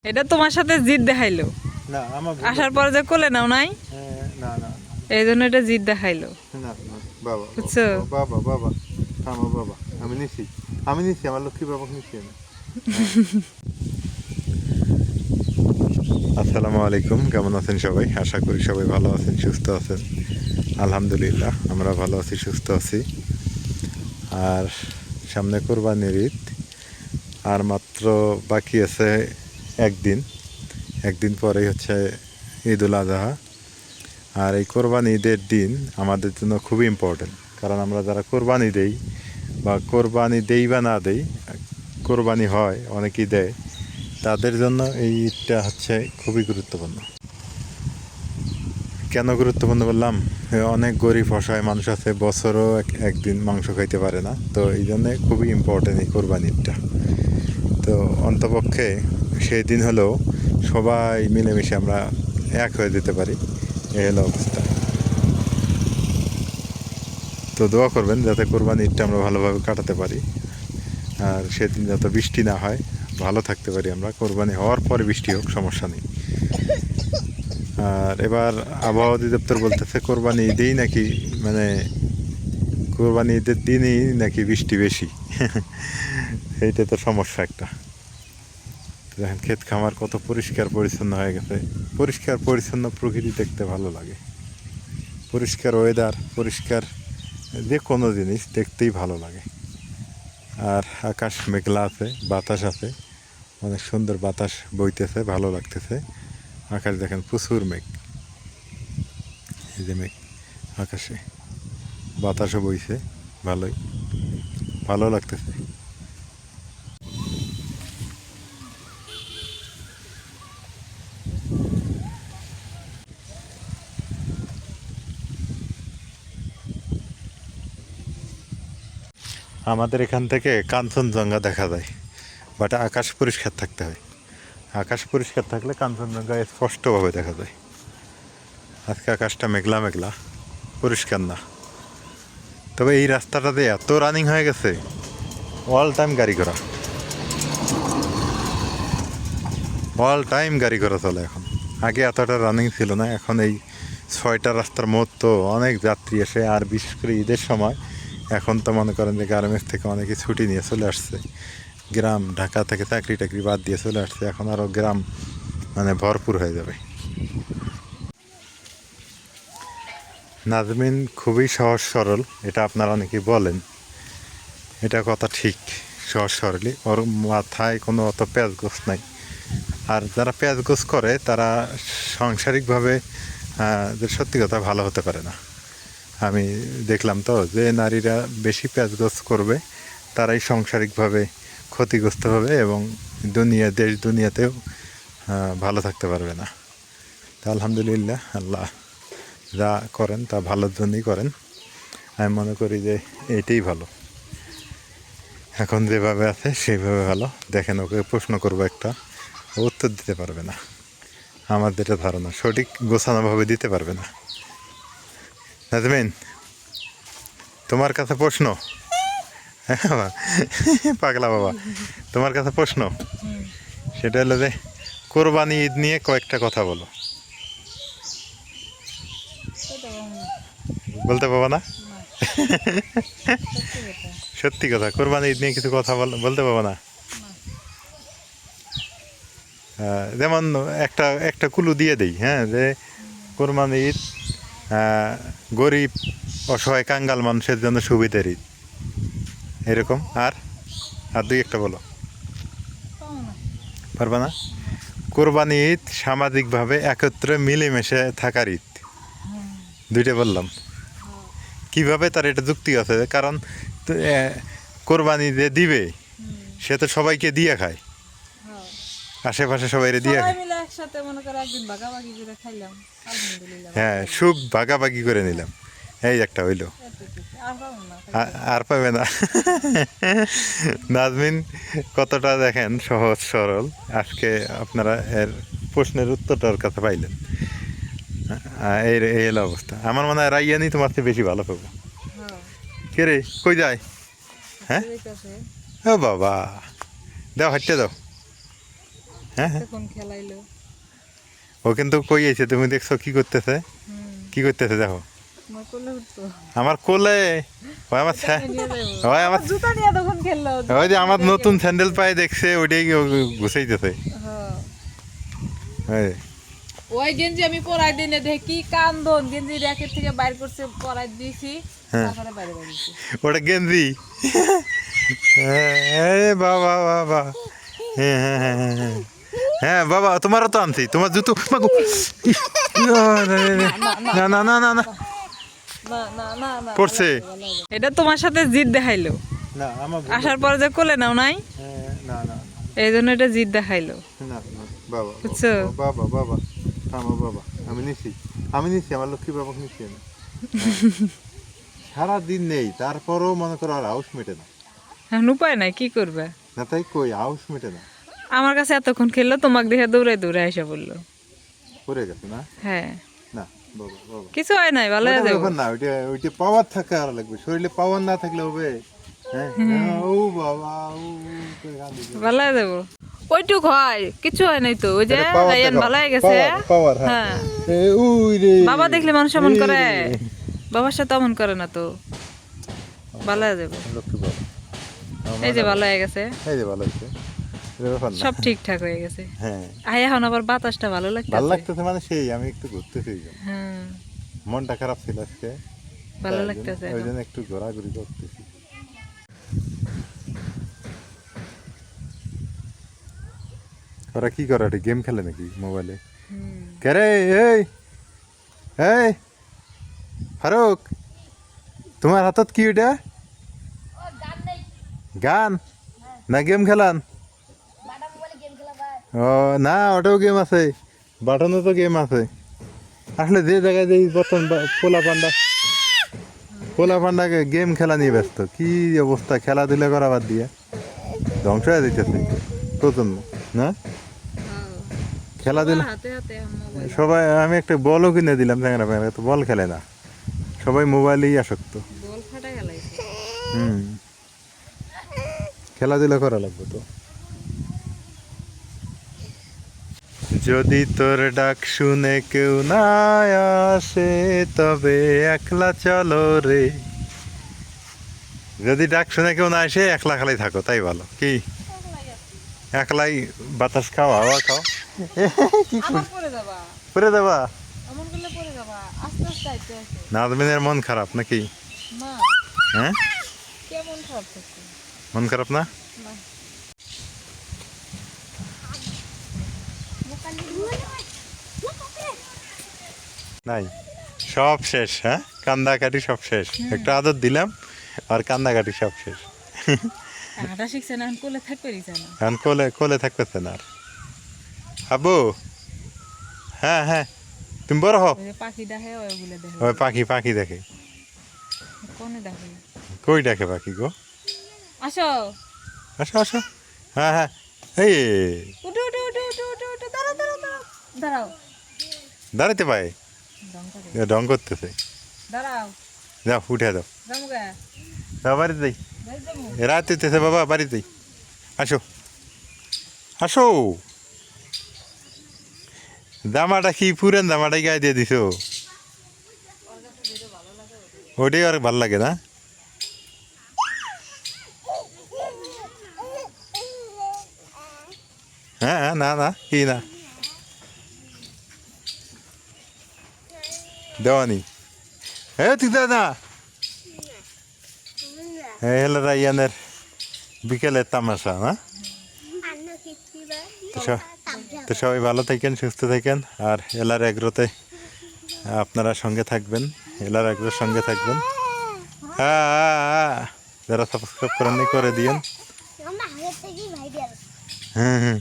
এটা তোমার সাথে জিদ দেখাইলো না আমার আসার পরে যে কোলে নাও নাই না না এই জন্য এটা জিদ দেখাইলো না না বাবা বুঝছো? বাবা বাবা থামো বাবা আমি নিছি আমার লক্ষ্মী বাবা নিছি আমি আসসালামু আলাইকুম, কেমন আছেন সবাই? আশা করি সবাই ভালো আছেন, সুস্থ আছেন। আলহামদুলিল্লাহ আমরা ভালো আছি, সুস্থ আছি। আর সামনে কোরবানির ঈদ, আর মাত্র বাকি আছে একদিন পরেই হচ্ছে ঈদুল আজহা। আর এই কোরবানি ঈদের দিন আমাদের জন্য খুবই ইম্পর্টেন্ট, কারণ আমরা যারা কোরবানি দেই বা কোরবানি দেই বা না দেই, কোরবানি হয় অনেকেই দেয়, তাদের জন্য এই ঈদটা হচ্ছে খুবই গুরুত্বপূর্ণ। কেন গুরুত্বপূর্ণ বললাম? অনেক গরিব অসহায় মানুষ আছে, বছরও একদিন মাংস খাইতে পারে না, তো এই জন্যে খুবই ইম্পর্টেন্ট এই কোরবানি ঈদটা। তো অন্তপক্ষে সেই দিন হলেও সবাই মিলেমিশে আমরা এক হয়ে যেতে পারি, এই হলো অবস্থা। তো দোয়া করবেন যাতে কোরবানি ঈদটা আমরা ভালোভাবে কাটাতে পারি, আর সেদিন যাতে বৃষ্টি না হয়, ভালো থাকতে পারি আমরা। কোরবানি হওয়ার পরে বৃষ্টি হোক, সমস্যা নেই। আর এবার আবহাওয়া অধিদপ্তর বলতেছে কোরবানি ঈদেই নাকি, মানে কোরবানি ঈদের দিনই নাকি বৃষ্টি বেশি। এইটা তো সমস্যা একটা। দেখেন ক্ষেত খামার কত পরিষ্কার পরিচ্ছন্ন হয়ে গেছে। পরিষ্কার পরিচ্ছন্ন প্রকৃতি দেখতে ভালো লাগে, পরিষ্কার ওয়েদার, পরিষ্কার যে কোনো জিনিস দেখতেই ভালো লাগে। আর আকাশ মেঘলা আছে, বাতাস আছে, অনেক সুন্দর বাতাস বইতেছে, ভালো লাগতেছে। আকাশ দেখেন প্রচুর মেঘ, এই যে মেঘ আকাশে, বাতাসও বইছে, ভালোই ভালো লাগতেছে। আমাদের এখান থেকে কাঞ্চনজঙ্ঘা দেখা যায়, বাট আকাশ পরিষ্কার থাকতে হয়। আকাশ পরিষ্কার থাকলে কাঞ্চনজঙ্ঘা স্পষ্টভাবে দেখা যায়। আজকে আকাশটা মেঘলা মেঘলা, পরিষ্কার না। তবে এই রাস্তাটাতে এত রানিং হয়ে গেছে, অল টাইম গাড়ি ঘোড়া, অল টাইম গাড়ি ঘোড়া চলে এখন। আগে এতটা রানিং ছিল না, এখন এই 6টা রাস্তার মোট তো অনেক যাত্রী আসে। আর বিশেষ করে ঈদের সময় এখন তো মনে করেন যে গার্মেন্টস থেকে অনেকে ছুটি নিয়ে চলে আসছে, গ্রাম ঢাকা থেকে চাকরি টাকরি বাদ দিয়ে চলে আসছে, এখন আরও গ্রাম মানে ভরপুর হয়ে যাবে। নাজমিন খুবই সহজ সরল, এটা আপনারা অনেকেই বলেন, এটা কথা ঠিক। সহজ সরলই, ওর মাথায় কোনো অত প্যাঁচগোছ নাই। আর যারা প্যাঁচগোছ করে তারা সাংসারিকভাবে সত্যি কথা ভালো হতে পারে না। আমি দেখলাম তো, যে নারীরা বেশি প্যাঁচগোছ করবে তারাই সাংসারিকভাবে ক্ষতিগ্রস্ত হবে এবং দেশ দুনিয়াতেও ভালো থাকতে পারবে না। তা আলহামদুলিল্লাহ, আল্লাহ যা করেন তা ভালোর জন্যই করেন। আমি মনে করি যে এইটাই ভালো, এখন যেভাবে আছে সেইভাবে ভালো। দেখেন, ওকে প্রশ্ন করবো একটা, ও উত্তর দিতে পারবে না। আমার যেটা ধারণা, সঠিক গোছানোভাবে দিতে পারবে না। নাজমিন, তোমার কাছে প্রশ্ন। পাগলা বাবা, তোমার কাছে প্রশ্ন, সেটা হলো যে কোরবানি ঈদ নিয়ে কয়েকটা কথা বলো। বলতে পারবো না? সত্যি কথা, কোরবানি ঈদ নিয়ে কিছু কথা বলতে পারবো না? যেমন একটা একটা কুলু দিয়ে দিই, হ্যাঁ, যে কোরবানি ঈদ গরিব অসহায় কাঙ্গাল মানুষের জন্য সুবিধার ঈদ, এরকম। আর আর দুই একটা বলো। পারবা না? কোরবানি ঈদ সামাজিকভাবে একত্রে মিলেমিশে থাকার ঈদ, দুইটা বললাম। কিভাবে তার এটা যুক্তি আছে, কারণ কোরবানি যে দিবে সে তো সবাইকে দিয়ে খায়, আশেপাশে সবাই দিয়ে খায়। হ্যাঁ, সুখ ভাগাভাগি করে নিলাম, এই একটা হইলো। আর পাবে না। নাজমিন কতটা দেখেন সহজ সরল, আজকে আপনারা এর প্রশ্নের উত্তরটা ওর কাছে পাইলেন। এই এই হলো অবস্থা। আমার মনে হয় রাইয়ানি তোমার চেয়ে বেশি ভালো পাবো। কে রে, কই যায়? হ্যাঁ, ও বাবা, দাও হাঁটতে দাও। হ্যাঁ হ্যাঁ তখন খেলাইলো। ও কিন্তু কই আছে, তুমি দেখছো কি করতেছে? কি করতেছে দেখো আমার কোলে উঠতো। আমার কোলে। ওই আমার ওই আমার জুতা নিয়ে তখন খেললো। ওই যে আমার নতুন স্যান্ডেল পায়ে দেখছে, ওইটাই ঘুষাইতেছে। হ্যাঁ। ওই গেঞ্জি আমি পরাই দিনে দেখি কি কান্দন, গেঞ্জি র্যাকেট থেকে বাইর করছে, পরাই দিয়েছি, তারপরে বাইরে বেরিয়েছি। ওটা গেঞ্জি। বাবা বাবা, হ্যাঁ হ্যাঁ হ্যাঁ হ্যাঁ হ্যাঁ বাবা, তোমারও তো আনছি, তোমার জুতো। না না না না না, পড়ছে। এটা তোমার সাথে জিদ দেখাইলো, না আমার আসার পরে যে কোলে নাও নাই, না না এই জন্য এটা জিদ দেখাইলো। না বাবা, বুঝছো? বাবা বাবা, আমার বাবা, আমি নিছি আমার লক্ষ্মী বাবা নিছি আমি। সারাদিন নেই, তারপরও মনে করো আর হাউস মেটে না। এখন উপায় নাই, কি করবে? না তাই কই, হাউস মেটে না। আমার কাছে এতক্ষণ খেললো, তোমাকে দেখে দৌড়ে দৌড়ে এসে বললো। পড়ে গেছে না? হ্যাঁ, না বাবা বাবা, কিছু হয় নাই, ভালো হয়ে ওইটা যাবো। ব্যাপার না, ওইটা পাওয়ার থাকা আর লাগবে, শরীরে পাওয়ার না থাকলে হবে? হ্যাঁ, ও বাবা, ও করে কাঁদি। ভালো হয়ে যাবো। ওইটুক হয়, কিছু হয় নাই তো। ওই যে এটা power রায়ান দেখাও, ভালো হয়ে গেছে। power, হ্যাঁ। হ্যাঁ, উই রে, বাবা দেখলে মানুষ এমন এই করে, রে। বাবার সাথে এমন করে না তো। ভালো হয়ে যাবো। লক্ষ্মী বাবা, এই যে ভালো হয়ে গেছে, এই যে ভালো হচ্ছে, এটা ব্যাপার না। সব ঠিকঠাক হয়ে গেছে। হ্যাঁ, আয় এখন আবার বাতাসটা ভালো ভালো লাগতেছে। লাগতেছে মানে সেই আমি একটু ঘুরতেছি, এই জন্য। হ্যাঁ, মনটা খারাপ ছিল আজকে, ভালো তাই লাগতেছে ওই এখন। জন্য একটু ঘোরাঘুরি করতেছি। ওরা কি করে, গেম খেলে নাকি মোবাইলে? কে রে, এই এই ফারুক, তোমার হাতত কি ওটা? গান না গেম খেলান? ও না, ওটাও গেম আছে, বাটনও তো গেম আছে। আসলে যে জায়গায় যে বর্তমান পোলা পান্ডাকে গেম খেলা নিয়ে ব্যস্ত, কি অবস্থা, খেলাধুলা করা বাদ দিয়ে ধ্বংস হয়ে যেতেছে প্রজন্ম না। খেলাধুলা হাতে হাতে মোবাইল, সবাই, আমি একটা বলও কিনে দিলাম, চ্যাংরা প্যাংরা তো বল খেলে না, সবাই মোবাইলেই আসক্ত। বল ফাটা গেলাইছে। হুম, খেলাধুলা করা লাগবে তো। যদি তোর ডাক শুনে কেউ না আসে, তবে একলা চলো রে। যদি ডাক শুনে কেউ না আসে, একলা খালাই থাকো, তাই ভালো। কি একলাই বাতাস খাও, হাওয়া খাও। কি আমার পড়ে যাবা, করে দেবা? এমন করলে পড়ে যাবা, আস্তে আস্তে আইতে আছে। নাজমিনের মন খারাপ নাকি? না, হ্যাঁ, কেমন খারাপ থাকছে? মন খারাপ না? না, নাই, সব শেষ। হ্যাঁ, কান্দাকাটি সব শেষ। একটা আদর দিলাম আর কান্দাকাটি সব শেষ। হাঁটা শিখছে না, এখন কোলে থাকতে দিছে না। এখন কোলে কোলে থাকতেছে না আর। আব্বু, হ্যাঁ হ্যাঁ, তুমি বড় হও। ওই যে পাখি দেখে, ওইগুলো দেখে। ওই পাখি পাখি দেখে, কোনে দেখে? কই ডাকে পাখি গো? আসো, আসো আসো, হ্যাঁ হ্যাঁ, এই উঠো উঠো উঠো উঠো উঠো উঠো, দাঁড়াও দাঁড়াও দাঁড়াও, দাঁড়াও, দাঁড়াতে পায়, দম করে, ডং করতেছে। দাঁড়াও, যাও উঠে দাও, জামুগা, যাও বাড়িতে যাই, যাই যাবো। রাত হইতেছে বাবা, বাড়িতে যাই। আসো আসো, জামাটা কি পুরান জামাটাই গায়ে দিয়ে দিছো? ওটাই আর ভাল লাগে না? হ্যাঁ না না, কি না দেওয়ানি, হ্যাঁ ঠিক না। এই হলো রাইয়ানের বিকেলের তামাশা না। তো সবাই ভালো থাকেন, সুস্থ থাকেন, আর এলার এগ্রোতে আপনারা সঙ্গে থাকবেন, এলার এগ্রোর সঙ্গে থাকবেন। হ্যাঁ, যারা সাবস্ক্রাইব করেননি করে দিয়েন। হ্যাঁ হ্যাঁ।